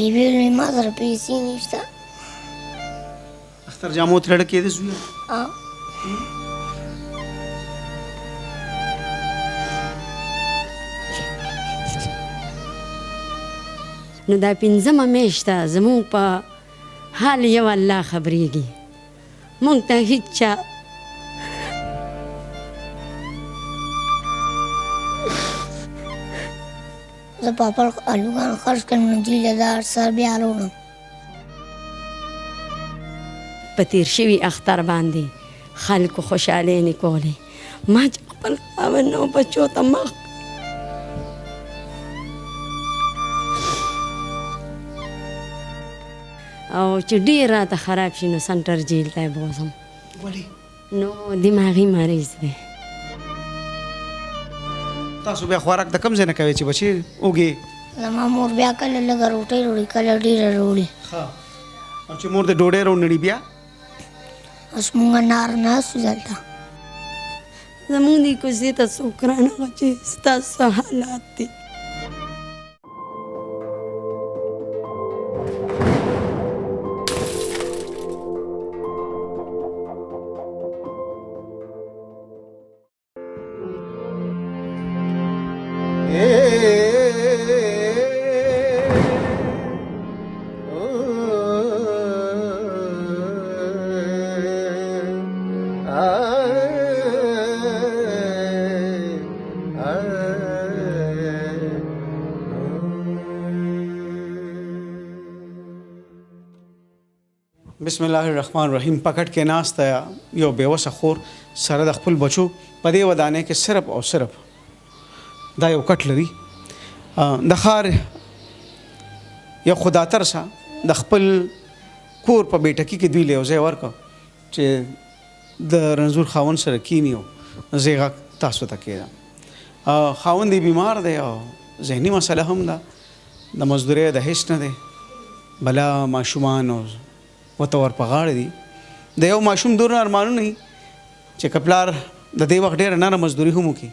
بیبي ویل ما سره پیسې نشته. اختر جامو ترړه کېدې زویه؟ نو دا 5مه میاشت ده زمونږ په حال یو الله خبرېږي. مونږ ته هېڅ چا زه په خپل الوګان خرڅ کړم نو دوی له دا هر څه بیا راوړم. په تیر شوي اختر باندې خلکو خوشحالۍ کولې. ما چې خپل خاوند او بچو ته مخ او چې ډېر راته خراب شي نو سنټر جیل ته یې بوځم. ولې؟ نو دماغي مریض دی. تاسو بیا خوراک د کوم ځای نه کوئ چې بچي اوږې؟ زما مور بیا کله لږه روټۍ راوړي کله ډېره راوړي. ښه. او چې مور د ډوډۍ راونړي بیا؟ اوس مونږ نار ناستو دلته. زمونږ دې کوڅې ته څوک رانغه چې ستاسو څه حالات دي. بسم الله الرحمن الرحیم. پکټ کې ناسته یو بېوسه خور سره د خپل بچو په دې ودانۍ کې صرف او صرف دا یو کټ لري. د ښار یو خدا ترسه د خپل کور په بیټکي کې دوی له یو ځای ورکړه چې د رنځور خاوند سره کینی او زه غږ تاسو ته کېدم. خاوند یې بیمار دی او ذهني مسله هم ده. د مزدورۍ د هیڅ نه دی. بلا ماشومان او ورته ور په غاړه دي. د یو ماشوم دونه ارمانونه وي چې که پلار د دې وخت ډېره نره مزدوري هم وکړي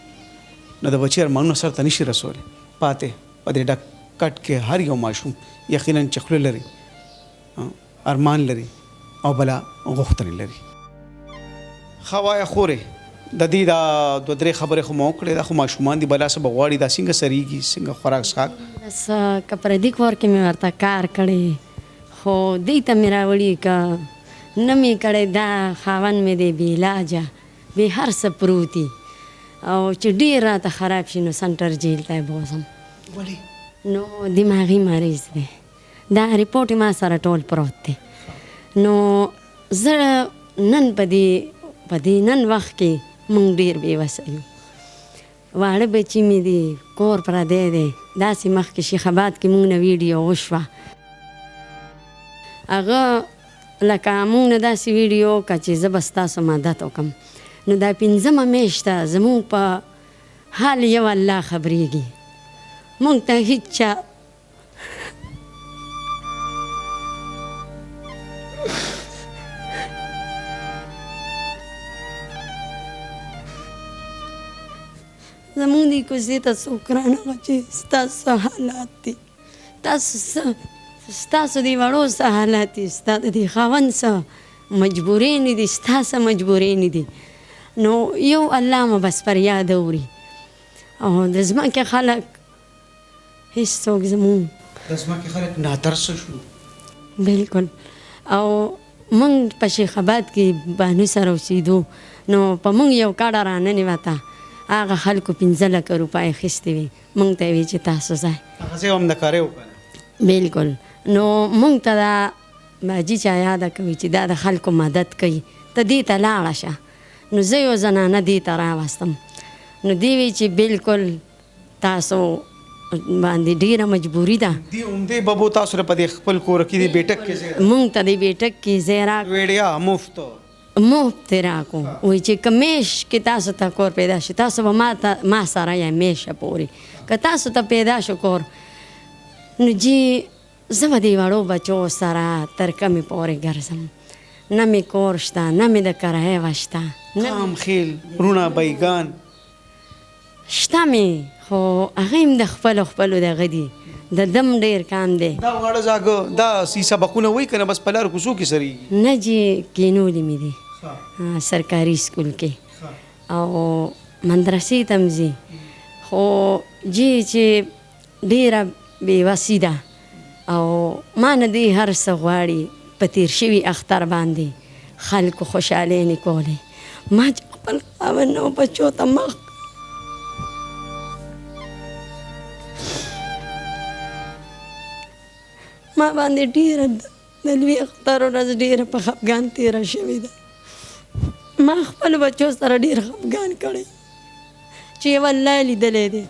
نو د بچي ارمانونه سر ته نشي رسولی. پاتې په دې ډک کټ کې هر یو ماشوم یقینا چې خوله لري، ارمان لري او بلا غوښتنې لري. ښه وایه خورې د دې دا دوه درې خبرې خو ما وکړې. دا خو ماشومان دي بلا څه به غواړي. دا څنګه سریږي، څنګه خوراک څښاک؟ بس که پردي کور کې مې ورته کار کړی خو دې ته مې راوړي که نه مې کړی دا خاوند مې دی بې علاجه بې هر څه پروت دي او چې ډېر راته خراب شي نو سنټر جیل ته یې بوځم. ولې؟ نو دماغي مریض دی. دا ریپورټ ما سره ټول پروت دی. نو زه نن په دې نن وخت کې مونږ ډېر بېوسه یو. واړه بچي مې دي، کور پردی دی. داسې مخکې شیخ آباد کې مونږ نه ویډیو وشوه. هغه لکه مونږ نه داسې ویډیو وکړه چې زه به ستاسو مدد وکړم. نو دا 5مه میاشت ده زمونږ په حال یو الله خبرېږي. مونږ ته هېڅ چا زمونږ دې کوڅې ته څوک رانغه چې ستاسو څه حالات دي. ستاسو دې وړو څه حالات دي. ستا د دې خاوند څه مجبورۍ نه دي، ستا څه مجبورۍ نه دي. نو یو الله مو بس فریاد اوري. او د ځمکې خلک هېڅوک زمونږ د ځمکې خلک ناترسه شو. بلکل. او مونږ په شیخ آباد کې بانو سره اوسېدو نو په مونږ یو کاډه راننوته. هغه خلکو 15 لکه روپۍ اخیستې وې. مونږ ته یې ویې چې تاسو ځئ. هغه ځای هم د کارۍ وکړه. بلکل. نو مونږ ته دا باجي چا یاده کوي چې دا د خلکو مدد کوي. ته دې ته لاړه شه. نو زه یو زنانه دې ته راوستم. نو دې وی چې بلکل تاسو باندې ډېره مجبوري ده. دې عمدې ببو تاسو په دې خپل کور کې دې بیټک کې ځای مونږ ته دې بیټک کې ځای راکړو. ویډیا مفت یې راکړو. وایي چې که میش کې تاسو ته کور پیدا شي تاسو به ما سره یې میشه پورې که تاسو ته پیدا شو کور نو جی زه به دې وړو بچو سره تر کمې پورې ګرځم. نه مې کور شته، نه مې د کرایه وه شته، خام خیل رونه بیګان شته مې، خو هغه هم د خپلو دغه دي. د دم ډېر کام دی دا غاړه زاګه دا سی سبقونه وای کنه بس په لار کوڅو کې سری نه جی کینولې مې دي سرکاري سکول کې او مدرسې ته م ځي خو جی چې ډېره بېوسي ده او ما نه دی هر څه غواړي په تېر شوي اختر باندې خلکو خوشحالۍ نه کولې ما چې خپل خاوند او بچو ته مخ ما باندې ډېره د لوی اختر ورځ ډېره په خفګان تېره شوې ده ما خپل بچو سره ډېر خفګان کړی چې یو الله لیدلی دی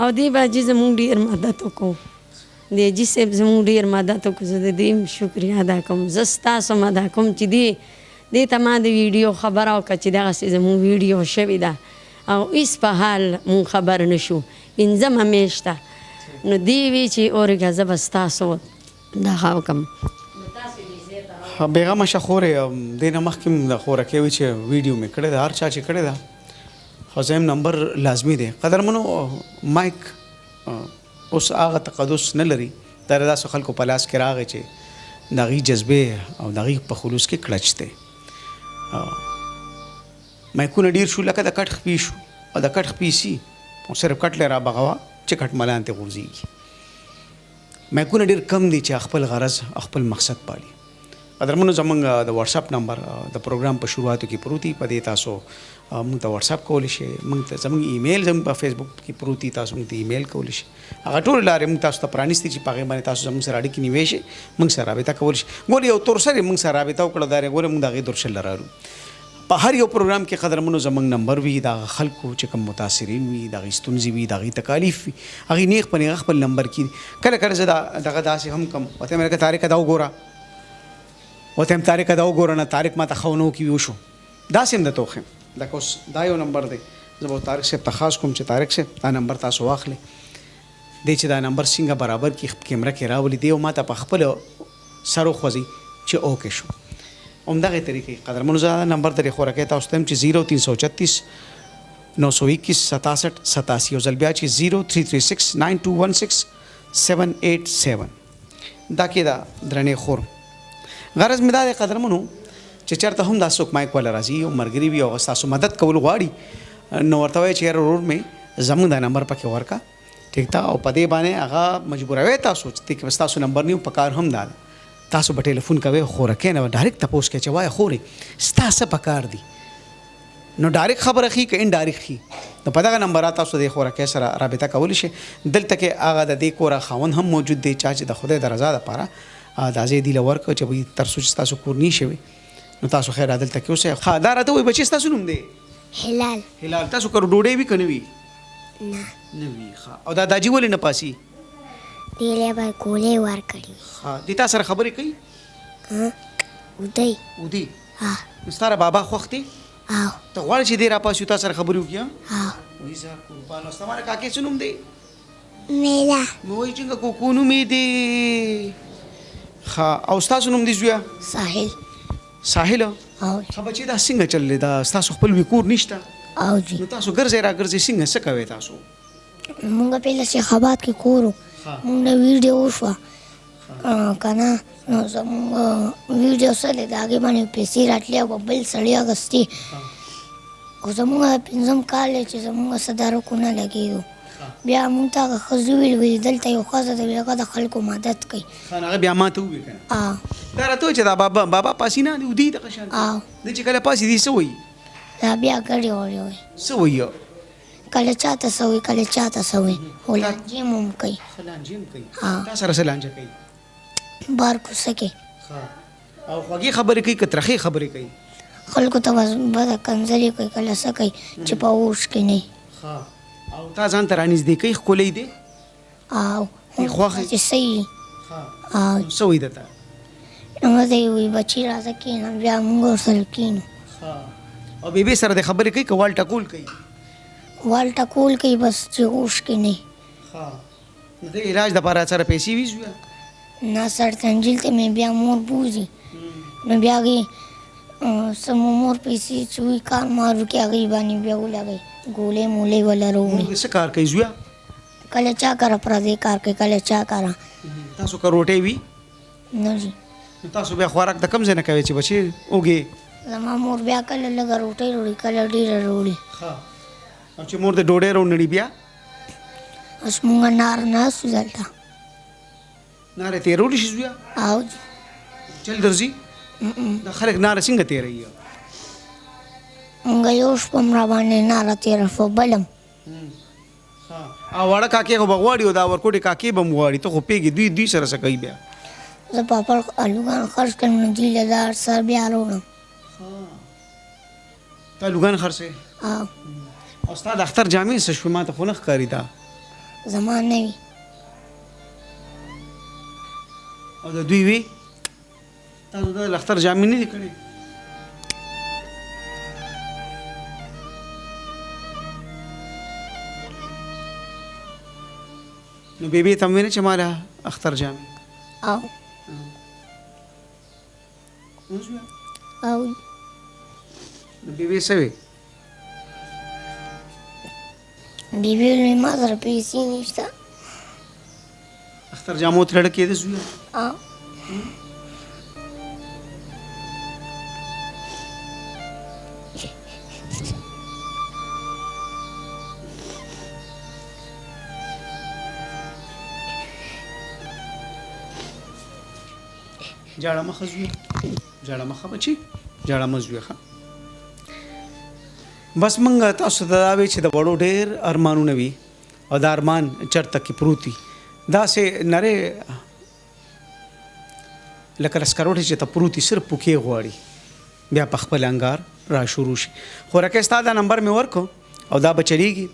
او دې باجي زموږ ډېر مدد وکړو د جي صاحب زموږ ډېر مدد وکړو زه د دې شکریه ادا کوم زه ستاسو هم ادا کوم چې دې ته ما د ویډیو خبره وکړه چې دغسې زموږ ویډیو شوې ده او هېڅ په حال مونږ خبر نه شو پنځمه میاشت ده نو دې وی چې اورګه زه به ستاسو دغه وکړم بیغمه شه خورې دې نه مخکې م د خورکې وي چې ویډیو مې کړې ده هر چا چې کړې ده خو زم نمبر لازمي دی قدرمنو مایک اوس هغه تقدس نه لري دا داسې خلکو په لاس کې راغی چې د هغې جذبې او د هغې په خلوص کې کلچ دی مایکونه ډېر شو لکه د کټ خپي شو او د کټ خپي سي او صرف کټ لی را بغوه چې کټ ملان ته غورځېږي مایکونه ډېر کم دي چې خپل غرض خپل مقصد پالي قدرمنو زمونږ د واتساپ نمبر د پروګرام په شروعاتو کې پروت دی په دې تاسو مونږ ته واتساپ کولی شئ مونږ ته زمونږ ایمیل زموږ په فیسبوک کې پروت دی تاسو مونږ ته ایمیل کولی شئ هغه ټولې لارې مونږ تاسو ته پرانیستي چې په هغې باندې تاسو زموږ سره اړیکې نیولی شئ مونږ سره رابطه کولی شئ ګورې یو تور سره مونږ سره رابطه وکړه دا ګورې مونږ د هغې درشل لرالو په هر یو پروګرام کې قدرمنو زمونږ نمبر وي د هغه خلکو چې کوم متاثرین وي د هغې ستونزې وي د هغې تکالیف وي هغې نیغ په نیغه خپل نمبر کې کله کله زه دغه داسې هم کوم ورته مې لکه تاریخ دا وګوره وته هم تاریخ دا وګوره نه تاریخ ما ته ښه ونه وکړي وشو داسې هم درته وښیم لکه اوس دا یو نمبر دی زه به طارق صاحب ته خاص کوم چې طارق صاحب دا نمبر تاسو واخلئ دی چې دا نمبر څنګه برابر کړي کیمره کې راولي دی او ما ته په خپلو سر وخوځي چې اوکې شو همدغې طریقې قدرمنو زه دا نمبر درې خورکۍ تاسو ته یم چې 0336 921 67 87 یو ځل بیا چې 0336 9216 787 دا کې دا درنې خور غرض مې دا دی قدرمنو چې چېرته هم دا څوک مایک والا راځي یو ملګري وي او ستاسو مدد کول غواړي نو ورته وایي چې یاره ورور مې زموږ دا نمبر پکې ورکړه ټیک ده او په دې باندې هغه مجبوروي تاسو چې دې کې ستاسو نمبر نه په کار هم دا تاسو به ټلیفون کوئ خورکۍ نه ډایرکټ تپوس کوئ چې وایه خورې ستا څه په کار دي نو ډایرکټ خبره ښي که انډایرکټ ښي نو په دغه نمبرات تاسو د خورکۍ سره رابطه کولی شئ دلته کې هغه د دې کوره خاوند هم موجود دی چا چې د خدای د رضا دپاره دا ځای دی له ورکړه چې وایي تر څو چې ستاسو کور نه شوي نو تاسو خیر دلته کې اوسئ ها دا راته وایي بچی ستاسو نوم دی هلال تاسو کره ډوډۍ وي که نه وي نه وي ښه او دا داجي ولې نه پاسي دیلی به ګولۍ ورکړي ښه دې تا سره خبرې کوي ودی نو ستا را بابا خوښ دی ته غواړې چې دی راپاسي تا سره خبرې وکړي وایي زه قربان ستا مانا کاکې څه نوم دی میرا نو وایي څنګه کوکو نوم یې دی ښه او ستاسو نوم دی زویه ساحل ښه بچې دا څنګه چل دی دا ستاسو خپل وي کور نشته نو تاسو ګرځئ را ګرځئ څنګه څه کوئ تاسو مونږ پهله شیخ آباد کې کور و مونږ نه ویډیو وشوه که نه نو زمونږ ویډیو څه دی د هغې باندې پیسې راتلې او بل سړي اخیستې خو زمونږ پنځم کال دی چې زمونږ صدارکو نه لګېږو بیا مونږ ته هغه ښځې ویل دلته یو ښځه ده هغه د خلکو مدد کوي هغه بیا ما ته ووایي که نه دا راته وایي چې دا بابا پاسي نه دی ودي دغه شان دی چې کله پاسي دی څه وایي دا بیا ګډې وړې وایي څه وایي کله چاته څه وایي کله چاته څه وایي خو لانجې هم کوي لانجې هم کوي تا سره څه لانجه کوي بار کوڅه کې او خوږې خبرې کوي که ترخې خبرې کوي خلکو ته بده کنځلې کوي کله څه کوي چې په اوښ کې نه او تا ځان ته رانږدې کوي ښکلی دی او خوښ چې صحیح څه وایي درته هغه ته وایي بچي راځه کښېنه بیا موږ ورسره کښېنو او بیبي سره د خبرې کوي که وال ټکول کوي وال ټکول کوي بس چې اوښ کې نه نو د علاج دپاره سره پیسې وي زویه نه سر تنجیل ته مې بیا مور بوځي نو بیا هغې څه مور پیسې چې وي کار مار وکړي هغې باندې بیا ولګوي ګولۍ مولۍ وله راوړي څه کار کوي زویه کله چا کره پردی کار کوي کله چا کره تاسو که روټۍ وي نه ځي نو تاسو بیا خوراک د کم ځای نه کوئ چې بچي اوږې زما مور بیا کله لږه روټۍ وړي کله ډېره وړي او چې مور د ډوډۍ راونړي بیا اوس مونږ نار ناستو دلته ناره تېرولی شي بیا او چل درځي دا خلک ناره څنګه تېروي مونږ یو شپه هم راباندې ناره تېره شوه بل هم او واړه کاکې خو به غواړي او دا ورکوټې کاکې به هم غواړي ته خو پوهېږې دوی سره څه کوي بیا زه پاپړ الوګان خرڅ کړم نو دوی له دا هر سر بیا راوړم تا لوګان خرڅوې او ستا د اختر جامې څه شوې ما ته خو نه ښکاري دا زما نه وي او د دوی وي تاسو د اختر جامې نه دي کړې نو بیبي ته هم وینې چې ما له اختر جامې او او نو بیبي څه وي بیبي ویل ما سره پیسې نشته اختر جامو ته لړ کېده زویه او جاړه مخه زویه جاړه مخه بچي جاړه مه زویه ښه بس موږ تاسو ته دا وی چې د وړو ډېر ارمانونه وي او دا ارمان چرته کې پروت وي داسې نرې لکه لسکروټې چې ته پروت وي صرف پوکې غواړي بیا په خپل انګار را شروع شي خو رکه ستا دا نمبر مې ورکو او دا به چلیږي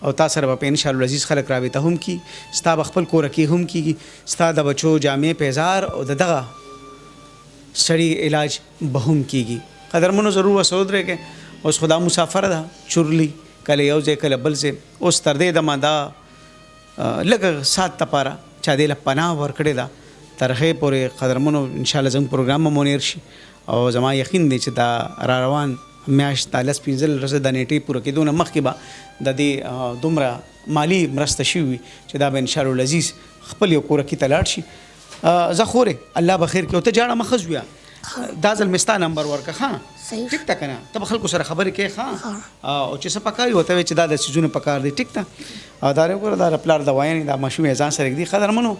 او تا سره به په انشاءالله العزیز خلک رابطه هم کی ستا به خپل کورکې هم کېږي ستا د بچو جامې پیزار او د دغه سړي علاج به هم کېږي قدرمنو ضرور وسه ودرېږئ اوس خدا مسافره ده چورلی کله یو ځای کله بل ځای اوس تر دې دمه دا لږ سات دپاره چا دې له پناه ورکړې ده تر هغې پورې قدرمنو انشاءالله زموږ پروګرام به مونیر شي او زما یقین دی چې دا را روان میاشت دا 10-15 ورځې د نیټې پوره کېدو نه مخکې به د دې دومره مالي مرسته شوي وي چې دا به انشاءالله العزیز خپل یو کورکي ته لاړ شي زه خورې الله به خیر کړي او ته جاړه مه ښه زویه دا ځل مې ستا نمبر ورکړه ښه ټیک ده که نه ته به خلکو سره خبرې کوې ښه او چې څه پکار وي ورته وایې چې دا د څیزونه پکار دی ټیک ده او دا وګوره دا د پلار دوايانې دا ماشوم یې ځان سره ږدي قدرمنو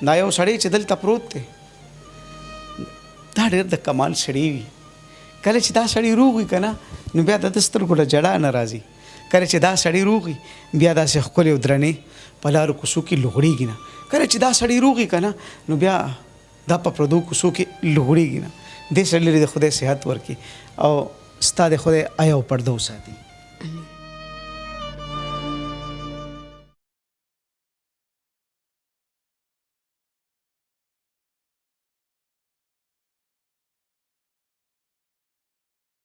دا یو سړی چې دلته پروت دی دا ډېر د کمال سړی وي کله چې دا سړی روغ وي که نه نو بیا د سترګو له جړا نه راځي کله چې دا سړی روغ وي بیا داسې ښکلې او درنې په لارو کوڅو کې لوغړېږي نه کله چې دا سړی روغ وي که نه نو بیا دا په پردو کوڅو کې لوغړېږي نه دې سړي لري د خدای صحت ورکړي او ستا د خدای آیا او پرده وساتي